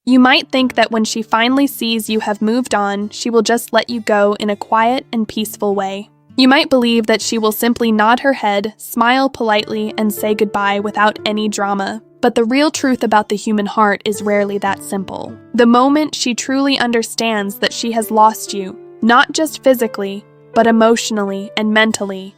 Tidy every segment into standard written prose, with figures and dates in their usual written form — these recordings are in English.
You might think that when she finally sees you have moved on, she will just let you go in a quiet and peaceful way. You might believe that she will simply nod her head, smile politely, and say goodbye without any drama. But the real truth about the human heart is rarely that simple. The moment she truly understands that she has lost you, not just physically, but emotionally and mentally,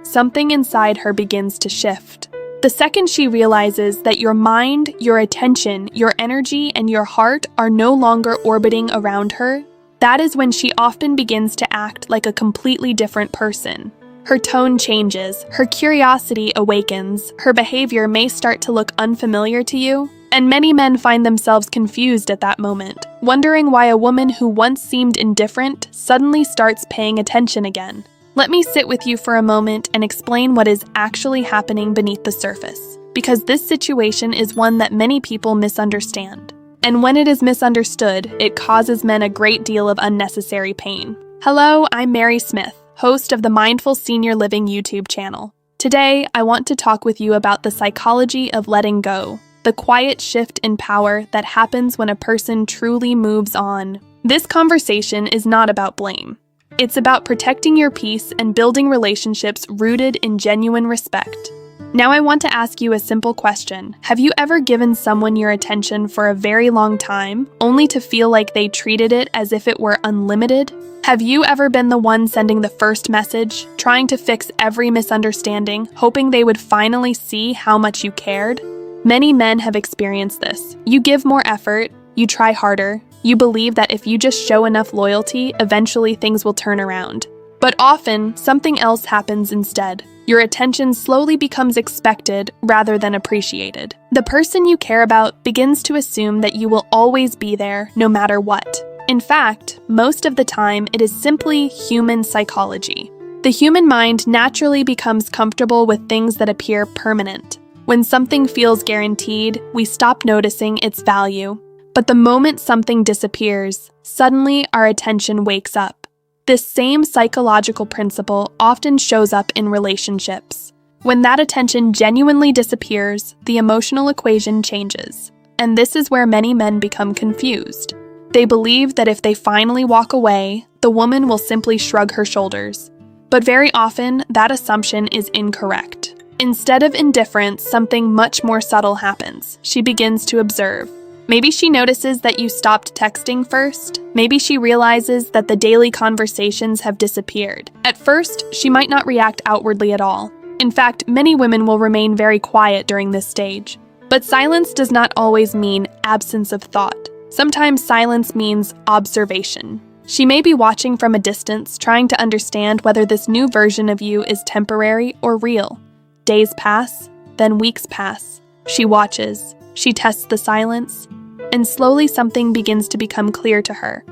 something inside her begins to shift. The second she realizes that your mind, your attention, your energy, and your heart are no longer orbiting around her, that is when she often begins to act like a completely different person. Her tone changes, her curiosity awakens, her behavior may start to look unfamiliar to you, and many men find themselves confused at that moment, wondering why a woman who once seemed indifferent suddenly starts paying attention again. Let me sit with you for a moment and explain what is actually happening beneath the surface, because this situation is one that many people misunderstand. And when it is misunderstood, it causes men a great deal of unnecessary pain. Hello, I'm Mary Smith, host of the Mindful Senior Living YouTube channel. Today, I want to talk with you about the psychology of letting go, the quiet shift in power that happens when a person truly moves on. This conversation is not about blame. It's about protecting your peace and building relationships rooted in genuine respect. Now I want to ask you a simple question. Have you ever given someone your attention for a very long time, only to feel like they treated it as if it were unlimited? Have you ever been the one sending the first message, trying to fix every misunderstanding, hoping they would finally see how much you cared? Many men have experienced this. You give more effort, you try harder, you believe that if you just show enough loyalty, eventually things will turn around. But often, something else happens instead. Your attention slowly becomes expected rather than appreciated. The person you care about begins to assume that you will always be there, no matter what. In fact, most of the time, it is simply human psychology. The human mind naturally becomes comfortable with things that appear permanent. When something feels guaranteed, we stop noticing its value. But the moment something disappears, suddenly our attention wakes up. This same psychological principle often shows up in relationships. When that attention genuinely disappears, the emotional equation changes. And this is where many men become confused. They believe that if they finally walk away, the woman will simply shrug her shoulders. But very often, that assumption is incorrect. Instead of indifference, something much more subtle happens. She begins to observe. Maybe she notices that you stopped texting first. Maybe she realizes that the daily conversations have disappeared. At first, she might not react outwardly at all. In fact, many women will remain very quiet during this stage. But silence does not always mean absence of thought. Sometimes silence means observation. She may be watching from a distance, trying to understand whether this new version of you is temporary or real. Days pass, then weeks pass. She watches. She tests the silence, and slowly something begins to become clear to her.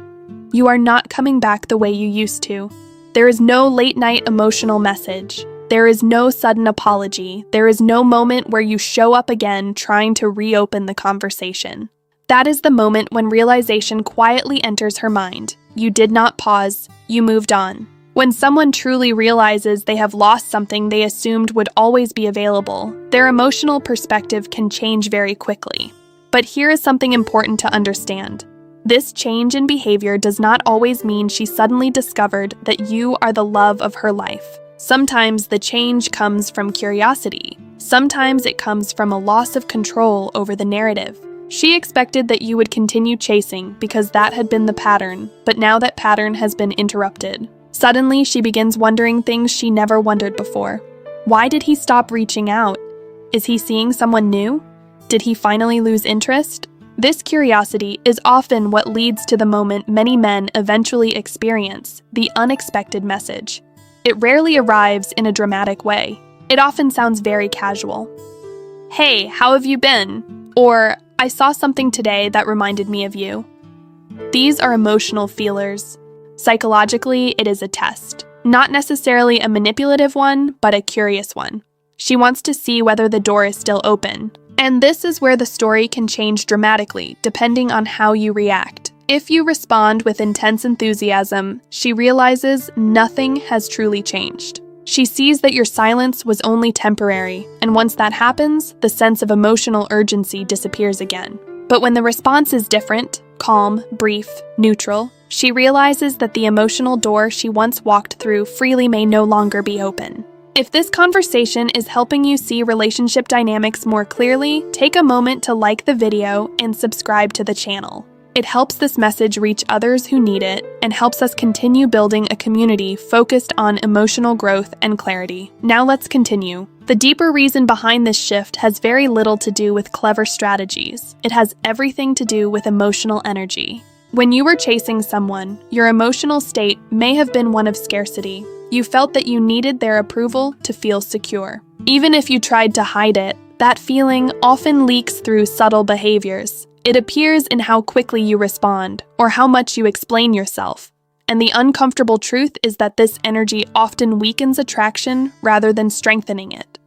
You are not coming back the way you used to. There is no late-night emotional message. There is no sudden apology. There is no moment where you show up again trying to reopen the conversation. That is the moment when realization quietly enters her mind. You did not pause. You moved on. When someone truly realizes they have lost something they assumed would always be available, their emotional perspective can change very quickly. But here is something important to understand. This change in behavior does not always mean she suddenly discovered that you are the love of her life. Sometimes the change comes from curiosity. Sometimes it comes from a loss of control over the narrative. She expected that you would continue chasing because that had been the pattern, but now that pattern has been interrupted. Suddenly, she begins wondering things she never wondered before. Why did he stop reaching out? Is he seeing someone new? Did he finally lose interest? This curiosity is often what leads to the moment many men eventually experience, the unexpected message. It rarely arrives in a dramatic way. It often sounds very casual. Hey, how have you been? Or, I saw something today that reminded me of you. These are emotional feelers. Psychologically, it is a test. Not necessarily a manipulative one, but a curious one. She wants to see whether the door is still open. And this is where the story can change dramatically, depending on how you react. If you respond with intense enthusiasm, she realizes nothing has truly changed. She sees that your silence was only temporary, and once that happens, the sense of emotional urgency disappears again. But when the response is different, calm, brief, neutral, she realizes that the emotional door she once walked through freely may no longer be open. If this conversation is helping you see relationship dynamics more clearly, take a moment to like the video and subscribe to the channel. It helps this message reach others who need it and helps us continue building a community focused on emotional growth and clarity. Now let's continue. The deeper reason behind this shift has very little to do with clever strategies. It has everything to do with emotional energy. When you were chasing someone, your emotional state may have been one of scarcity. You felt that you needed their approval to feel secure. Even if you tried to hide it, that feeling often leaks through subtle behaviors. It appears in how quickly you respond, or how much you explain yourself. And the uncomfortable truth is that this energy often weakens attraction rather than strengthening it.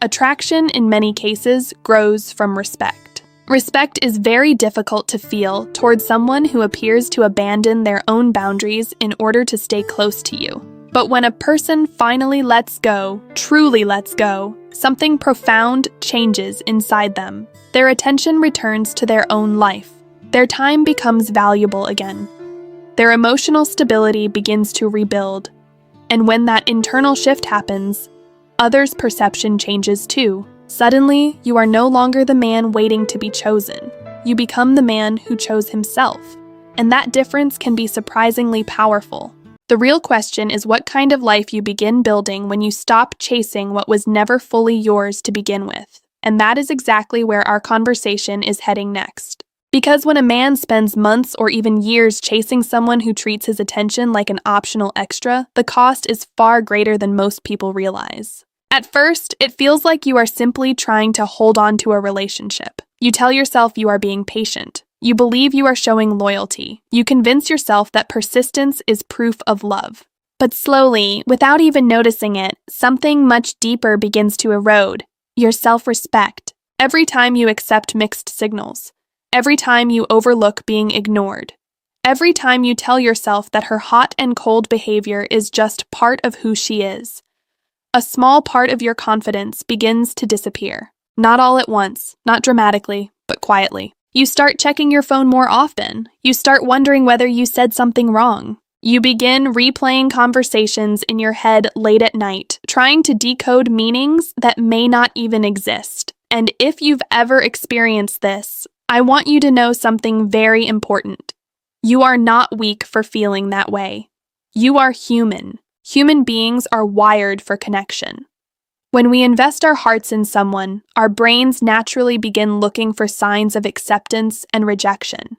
Attraction, in many cases, grows from respect. Respect is very difficult to feel towards someone who appears to abandon their own boundaries in order to stay close to you. But when a person finally lets go, truly lets go, something profound changes inside them. Their attention returns to their own life. Their time becomes valuable again. Their emotional stability begins to rebuild. And when that internal shift happens, others' perception changes too. Suddenly, you are no longer the man waiting to be chosen. You become the man who chose himself. And that difference can be surprisingly powerful. The real question is what kind of life you begin building when you stop chasing what was never fully yours to begin with. And that is exactly where our conversation is heading next. Because when a man spends months or even years chasing someone who treats his attention like an optional extra, the cost is far greater than most people realize. At first, it feels like you are simply trying to hold on to a relationship. You tell yourself you are being patient. You believe you are showing loyalty. You convince yourself that persistence is proof of love. But slowly, without even noticing it, something much deeper begins to erode. Your self-respect. Every time you accept mixed signals. Every time you overlook being ignored. Every time you tell yourself that her hot and cold behavior is just part of who she is. A small part of your confidence begins to disappear. Not all at once, not dramatically, but quietly. You start checking your phone more often. You start wondering whether you said something wrong. You begin replaying conversations in your head late at night, trying to decode meanings that may not even exist. And if you've ever experienced this, I want you to know something very important. You are not weak for feeling that way. You are human. Human beings are wired for connection. When we invest our hearts in someone, our brains naturally begin looking for signs of acceptance and rejection.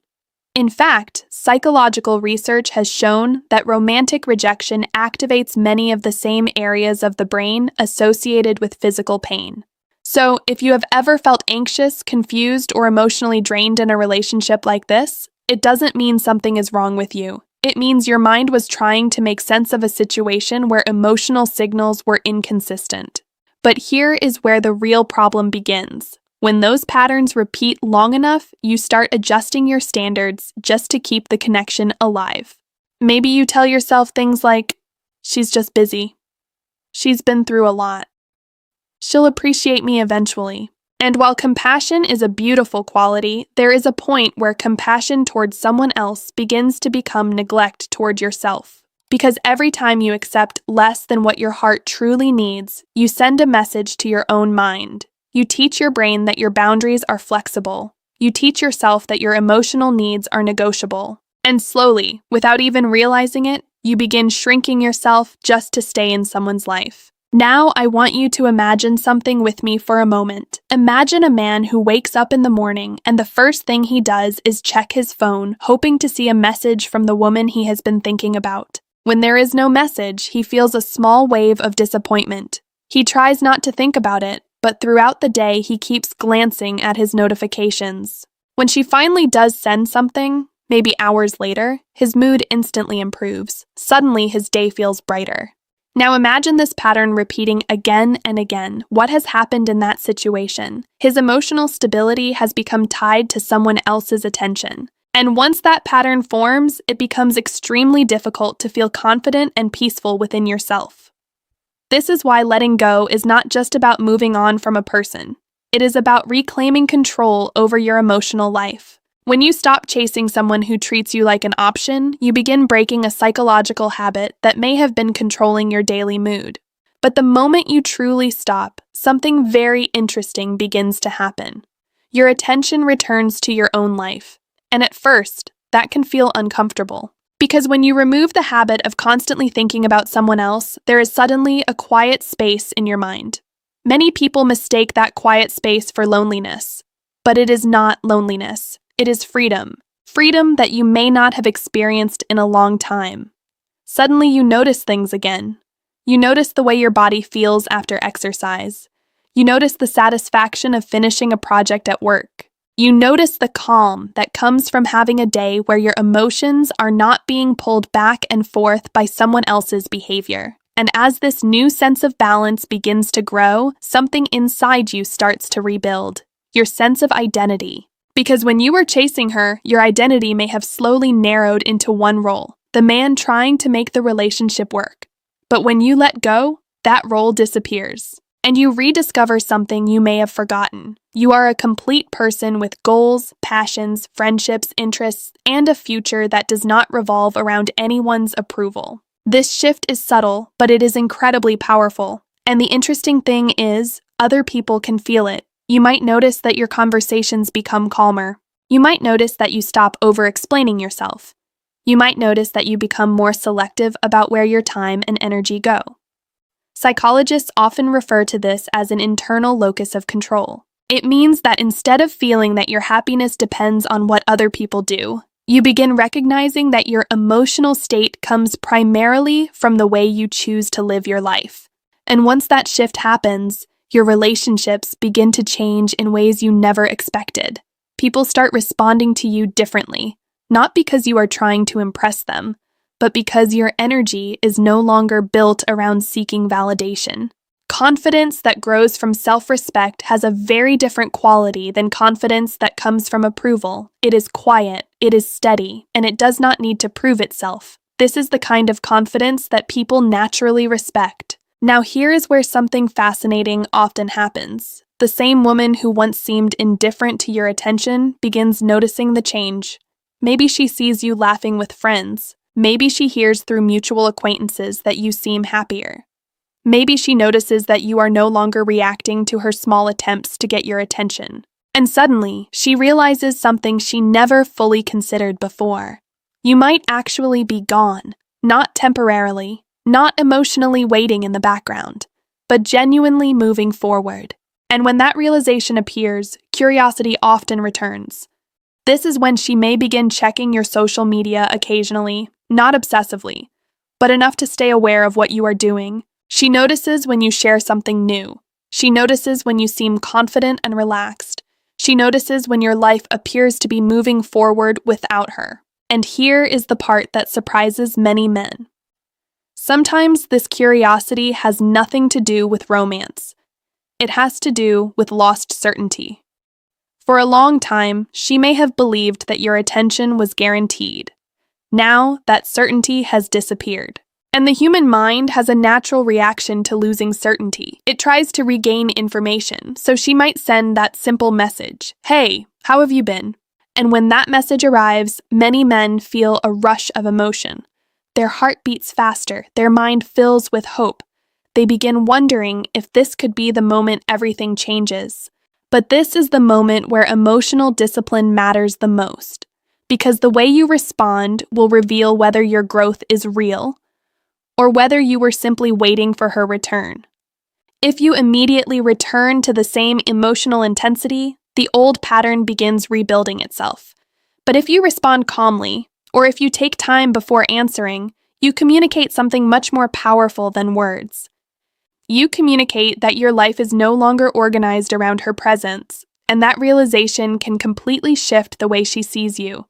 In fact, psychological research has shown that romantic rejection activates many of the same areas of the brain associated with physical pain. So, if you have ever felt anxious, confused, or emotionally drained in a relationship like this, it doesn't mean something is wrong with you. It means your mind was trying to make sense of a situation where emotional signals were inconsistent. But here is where the real problem begins. When those patterns repeat long enough, you start adjusting your standards just to keep the connection alive. Maybe you tell yourself things like, "She's just busy. She's been through a lot. She'll appreciate me eventually." And while compassion is a beautiful quality, there is a point where compassion towards someone else begins to become neglect toward yourself. Because every time you accept less than what your heart truly needs, you send a message to your own mind. You teach your brain that your boundaries are flexible. You teach yourself that your emotional needs are negotiable. And slowly, without even realizing it, you begin shrinking yourself just to stay in someone's life. Now I want you to imagine something with me for a moment. Imagine a man who wakes up in the morning and the first thing he does is check his phone, hoping to see a message from the woman he has been thinking about. When there is no message, he feels a small wave of disappointment. He tries not to think about it, but throughout the day he keeps glancing at his notifications. When she finally does send something, maybe hours later, his mood instantly improves. Suddenly his day feels brighter. Now imagine this pattern repeating again and again. What has happened in that situation? His emotional stability has become tied to someone else's attention. And once that pattern forms, it becomes extremely difficult to feel confident and peaceful within yourself. This is why letting go is not just about moving on from a person. It is about reclaiming control over your emotional life. When you stop chasing someone who treats you like an option, you begin breaking a psychological habit that may have been controlling your daily mood. But the moment you truly stop, something very interesting begins to happen. Your attention returns to your own life. And at first, that can feel uncomfortable. Because when you remove the habit of constantly thinking about someone else, there is suddenly a quiet space in your mind. Many people mistake that quiet space for loneliness. But it is not loneliness. It is freedom. Freedom that you may not have experienced in a long time. Suddenly you notice things again. You notice the way your body feels after exercise. You notice the satisfaction of finishing a project at work. You notice the calm that comes from having a day where your emotions are not being pulled back and forth by someone else's behavior. And as this new sense of balance begins to grow, something inside you starts to rebuild. Your sense of identity. Because when you were chasing her, your identity may have slowly narrowed into one role, the man trying to make the relationship work. But when you let go, that role disappears. And you rediscover something you may have forgotten. You are a complete person with goals, passions, friendships, interests, and a future that does not revolve around anyone's approval. This shift is subtle, but it is incredibly powerful. And the interesting thing is, other people can feel it. You might notice that your conversations become calmer. You might notice that you stop over-explaining yourself. You might notice that you become more selective about where your time and energy go. Psychologists often refer to this as an internal locus of control. It means that instead of feeling that your happiness depends on what other people do, you begin recognizing that your emotional state comes primarily from the way you choose to live your life. And once that shift happens, your relationships begin to change in ways you never expected. People start responding to you differently, not because you are trying to impress them, but because your energy is no longer built around seeking validation. Confidence that grows from self-respect has a very different quality than confidence that comes from approval. It is quiet, it is steady, and it does not need to prove itself. This is the kind of confidence that people naturally respect. Now here is where something fascinating often happens. The same woman who once seemed indifferent to your attention begins noticing the change. Maybe she sees you laughing with friends. Maybe she hears through mutual acquaintances that you seem happier. Maybe she notices that you are no longer reacting to her small attempts to get your attention. And suddenly, she realizes something she never fully considered before. You might actually be gone, not temporarily, not emotionally waiting in the background, but genuinely moving forward. And when that realization appears, curiosity often returns. This is when she may begin checking your social media occasionally, not obsessively, but enough to stay aware of what you are doing. She notices when you share something new. She notices when you seem confident and relaxed. She notices when your life appears to be moving forward without her. And here is the part that surprises many men. Sometimes this curiosity has nothing to do with romance. It has to do with lost certainty. For a long time, she may have believed that your attention was guaranteed. Now, that certainty has disappeared. And the human mind has a natural reaction to losing certainty. It tries to regain information, so she might send that simple message, "Hey, how have you been?" And when that message arrives, many men feel a rush of emotion. Their heart beats faster, their mind fills with hope. They begin wondering if this could be the moment everything changes. But this is the moment where emotional discipline matters the most, because the way you respond will reveal whether your growth is real, or whether you were simply waiting for her return. If you immediately return to the same emotional intensity, the old pattern begins rebuilding itself. But if you respond calmly, or if you take time before answering, you communicate something much more powerful than words. You communicate that your life is no longer organized around her presence, and that realization can completely shift the way she sees you.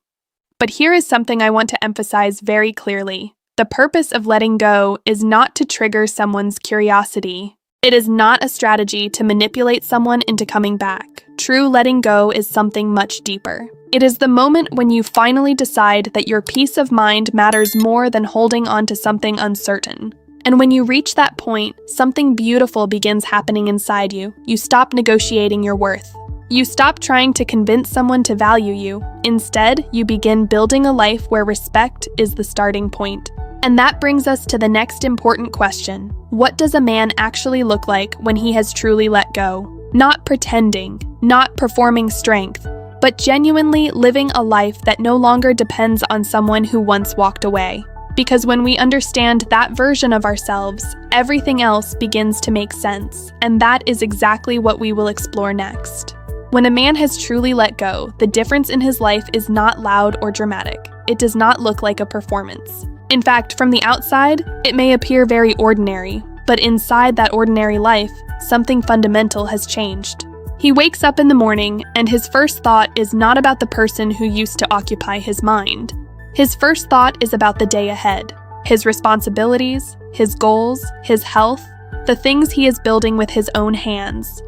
But here is something I want to emphasize very clearly. The purpose of letting go is not to trigger someone's curiosity. It is not a strategy to manipulate someone into coming back. True letting go is something much deeper. It is the moment when you finally decide that your peace of mind matters more than holding on to something uncertain. And when you reach that point, something beautiful begins happening inside you. You stop negotiating your worth. You stop trying to convince someone to value you. Instead, you begin building a life where respect is the starting point. And that brings us to the next important question. What does a man actually look like when he has truly let go? Not pretending, not performing strength, but genuinely living a life that no longer depends on someone who once walked away. Because when we understand that version of ourselves, everything else begins to make sense, and that is exactly what we will explore next. When a man has truly let go, the difference in his life is not loud or dramatic. It does not look like a performance. In fact, from the outside, it may appear very ordinary, but inside that ordinary life, something fundamental has changed. He wakes up in the morning, and his first thought is not about the person who used to occupy his mind. His first thought is about the day ahead, his responsibilities, his goals, his health, the things he is building with his own hands.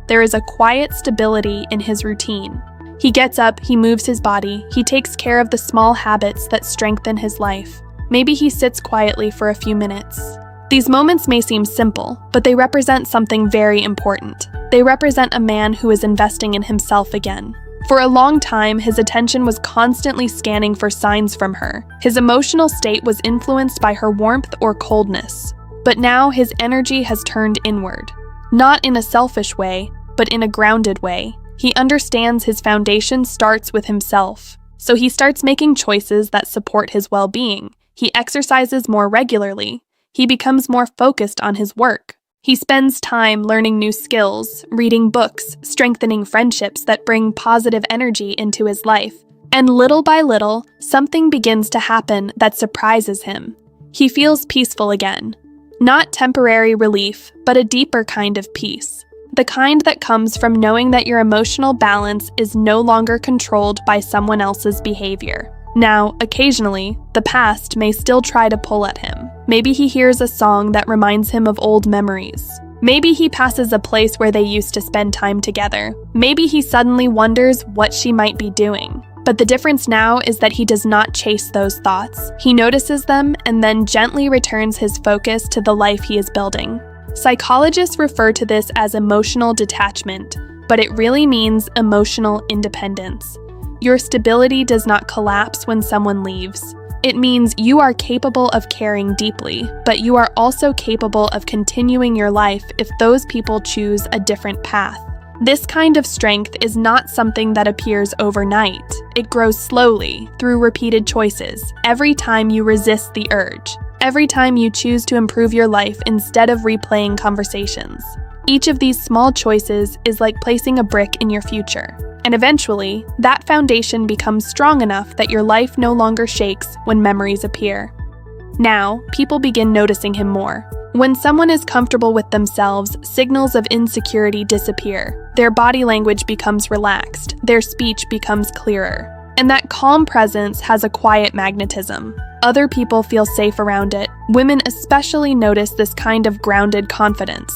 There is a quiet stability in his routine. He gets up, he moves his body, he takes care of the small habits that strengthen his life. Maybe he sits quietly for a few minutes. These moments may seem simple, but they represent something very important. They represent a man who is investing in himself again. For a long time, his attention was constantly scanning for signs from her. His emotional state was influenced by her warmth or coldness. But now his energy has turned inward. Not in a selfish way, but in a grounded way. He understands his foundation starts with himself. So he starts making choices that support his well-being. He exercises more regularly. He becomes more focused on his work. He spends time learning new skills, reading books, strengthening friendships that bring positive energy into his life. And little by little, something begins to happen that surprises him. He feels peaceful again. Not temporary relief, but a deeper kind of peace. The kind that comes from knowing that your emotional balance is no longer controlled by someone else's behavior. Now, occasionally, the past may still try to pull at him. Maybe he hears a song that reminds him of old memories. Maybe he passes a place where they used to spend time together. Maybe he suddenly wonders what she might be doing. But the difference now is that he does not chase those thoughts. He notices them and then gently returns his focus to the life he is building. Psychologists refer to this as emotional detachment, but it really means emotional independence. Your stability does not collapse when someone leaves. It means you are capable of caring deeply, but you are also capable of continuing your life if those people choose a different path. This kind of strength is not something that appears overnight. It grows slowly, through repeated choices, every time you resist the urge, every time you choose to improve your life instead of replaying conversations. Each of these small choices is like placing a brick in your future. And eventually, that foundation becomes strong enough that your life no longer shakes when memories appear. Now, people begin noticing him more. When someone is comfortable with themselves, signals of insecurity disappear. Their body language becomes relaxed. Their speech becomes clearer. And that calm presence has a quiet magnetism. Other people feel safe around it. Women especially notice this kind of grounded confidence.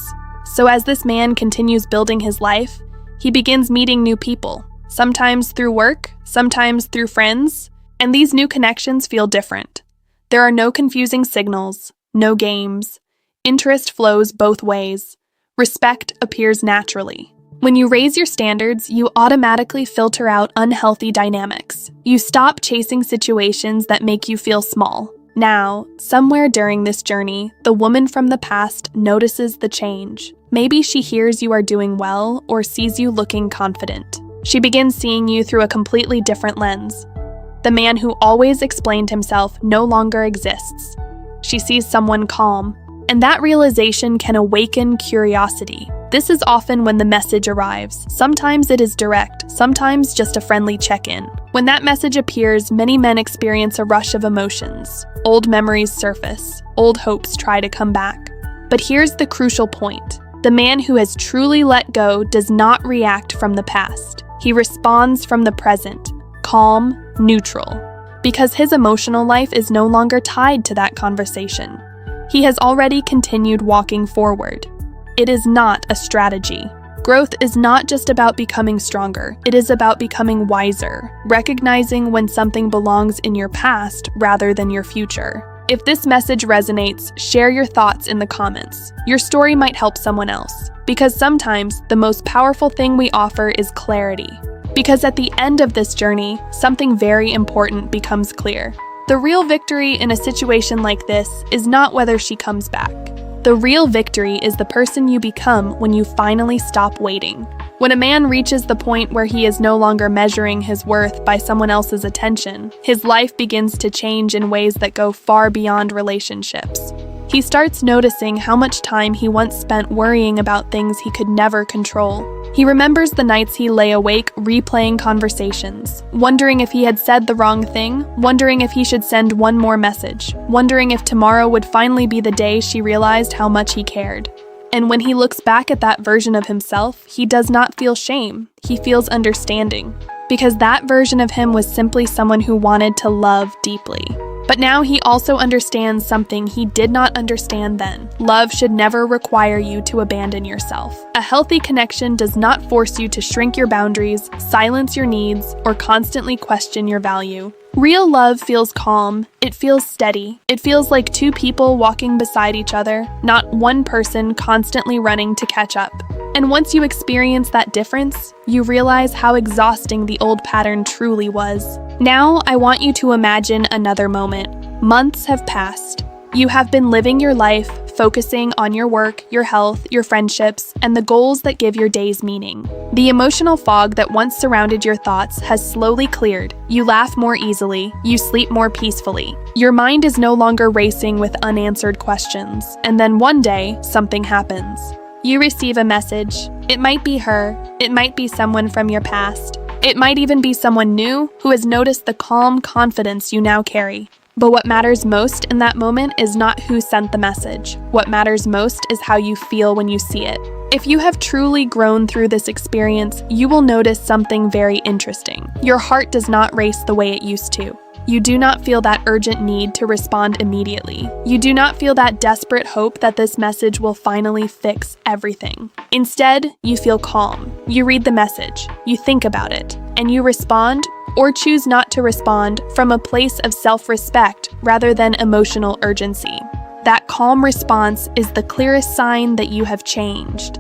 So as this man continues building his life, he begins meeting new people, sometimes through work, sometimes through friends, and these new connections feel different. There are no confusing signals, no games. Interest flows both ways. Respect appears naturally. When you raise your standards, you automatically filter out unhealthy dynamics. You stop chasing situations that make you feel small. Now, somewhere during this journey, the woman from the past notices the change. Maybe she hears you are doing well or sees you looking confident. She begins seeing you through a completely different lens. The man who always explained himself no longer exists. She sees someone calm, and that realization can awaken curiosity. This is often when the message arrives. Sometimes it is direct, sometimes just a friendly check-in. When that message appears, many men experience a rush of emotions. Old memories surface. Old hopes try to come back. But here's the crucial point. The man who has truly let go does not react from the past. He responds from the present, calm, neutral, because his emotional life is no longer tied to that conversation. He has already continued walking forward. It is not a strategy. Growth is not just about becoming stronger. It is about becoming wiser, recognizing when something belongs in your past rather than your future. If this message resonates, share your thoughts in the comments. Your story might help someone else. Because sometimes the most powerful thing we offer is clarity. Because at the end of this journey, something very important becomes clear. The real victory in a situation like this is not whether she comes back. The real victory is the person you become when you finally stop waiting. When a man reaches the point where he is no longer measuring his worth by someone else's attention, his life begins to change in ways that go far beyond relationships. He starts noticing how much time he once spent worrying about things he could never control. He remembers the nights he lay awake replaying conversations, wondering if he had said the wrong thing, wondering if he should send one more message, wondering if tomorrow would finally be the day she realized how much he cared. And when he looks back at that version of himself, he does not feel shame, he feels understanding. Because that version of him was simply someone who wanted to love deeply. But now he also understands something he did not understand then. Love should never require you to abandon yourself. A healthy connection does not force you to shrink your boundaries, silence your needs, or constantly question your value. Real love feels calm, it feels steady, it feels like two people walking beside each other, not one person constantly running to catch up. And once you experience that difference, you realize how exhausting the old pattern truly was. Now, I want you to imagine another moment. Months have passed. You have been living your life, focusing on your work, your health, your friendships, and the goals that give your days meaning. The emotional fog that once surrounded your thoughts has slowly cleared. You laugh more easily, you sleep more peacefully. Your mind is no longer racing with unanswered questions. And then one day, something happens. You receive a message. It might be her, it might be someone from your past. It might even be someone new who has noticed the calm confidence you now carry. But what matters most in that moment is not who sent the message. What matters most is how you feel when you see it. If you have truly grown through this experience, you will notice something very interesting. Your heart does not race the way it used to. You do not feel that urgent need to respond immediately. You do not feel that desperate hope that this message will finally fix everything. Instead, you feel calm. You read the message, you think about it, and you respond or choose not to respond from a place of self-respect rather than emotional urgency. That calm response is the clearest sign that you have changed,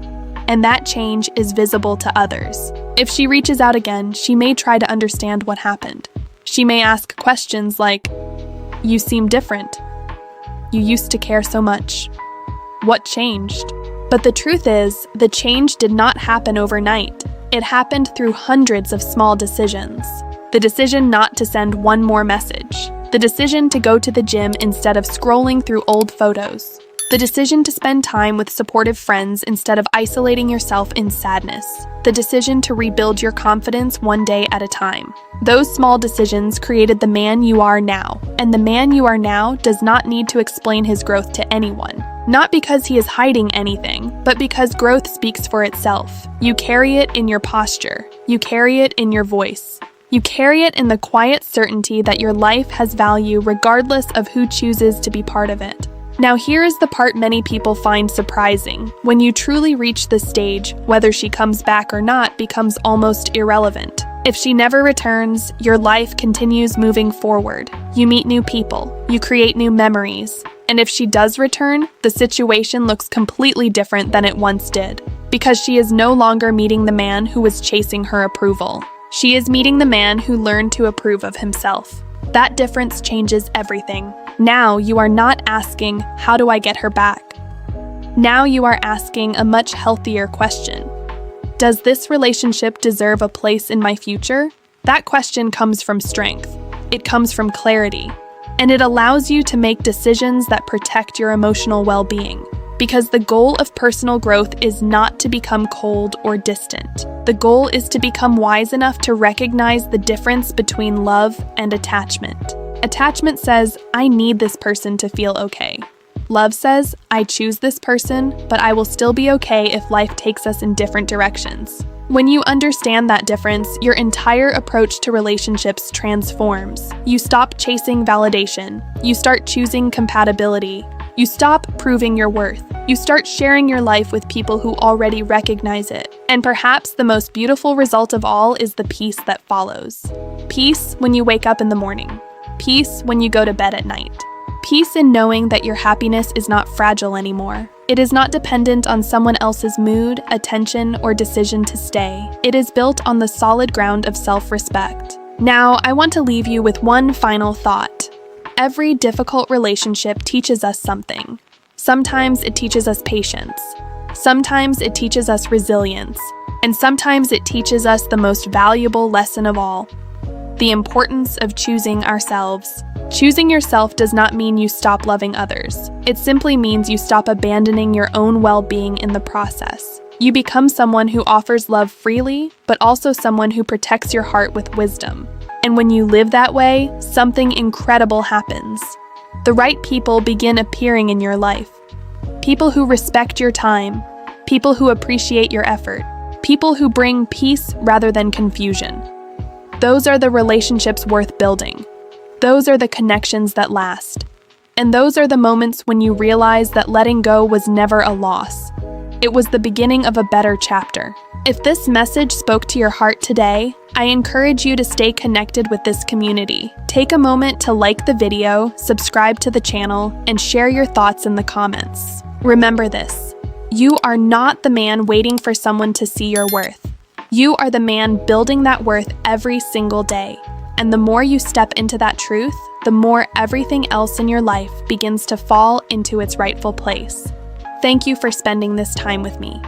and that change is visible to others. If she reaches out again, she may try to understand what happened. She may ask questions like, "You seem different. You used to care so much. What changed?" But the truth is, the change did not happen overnight. It happened through hundreds of small decisions. The decision not to send one more message. The decision to go to the gym instead of scrolling through old photos. The decision to spend time with supportive friends instead of isolating yourself in sadness. The decision to rebuild your confidence one day at a time. Those small decisions created the man you are now, and the man you are now does not need to explain his growth to anyone. Not because he is hiding anything, but because growth speaks for itself. You carry it in your posture. You carry it in your voice. You carry it in the quiet certainty that your life has value regardless of who chooses to be part of it. Now here is the part many people find surprising. When you truly reach this stage, whether she comes back or not becomes almost irrelevant. If she never returns, your life continues moving forward. You meet new people, you create new memories. And if she does return, the situation looks completely different than it once did. Because she is no longer meeting the man who was chasing her approval. She is meeting the man who learned to approve of himself. That difference changes everything. Now you are not asking, "How do I get her back?" Now you are asking a much healthier question. Does this relationship deserve a place in my future? That question comes from strength. It comes from clarity. And it allows you to make decisions that protect your emotional well-being. Because the goal of personal growth is not to become cold or distant. The goal is to become wise enough to recognize the difference between love and attachment. Attachment says, "I need this person to feel okay." Love says, "I choose this person, but I will still be okay if life takes us in different directions." When you understand that difference, your entire approach to relationships transforms. You stop chasing validation. You start choosing compatibility. You stop proving your worth. You start sharing your life with people who already recognize it. And perhaps the most beautiful result of all is the peace that follows. Peace when you wake up in the morning. Peace when you go to bed at night. Peace in knowing that your happiness is not fragile anymore. It is not dependent on someone else's mood, attention, or decision to stay. It is built on the solid ground of self-respect. Now, I want to leave you with one final thought. Every difficult relationship teaches us something. Sometimes it teaches us patience. Sometimes it teaches us resilience. And sometimes it teaches us the most valuable lesson of all: the importance of choosing ourselves. Choosing yourself does not mean you stop loving others. It simply means you stop abandoning your own well-being in the process. You become someone who offers love freely, but also someone who protects your heart with wisdom. And when you live that way, something incredible happens. The right people begin appearing in your life. People who respect your time. People who appreciate your effort. People who bring peace rather than confusion. Those are the relationships worth building. Those are the connections that last. And those are the moments when you realize that letting go was never a loss. It was the beginning of a better chapter. If this message spoke to your heart today, I encourage you to stay connected with this community. Take a moment to like the video, subscribe to the channel, and share your thoughts in the comments. Remember this: you are not the man waiting for someone to see your worth. You are the man building that worth every single day. And the more you step into that truth, the more everything else in your life begins to fall into its rightful place. Thank you for spending this time with me.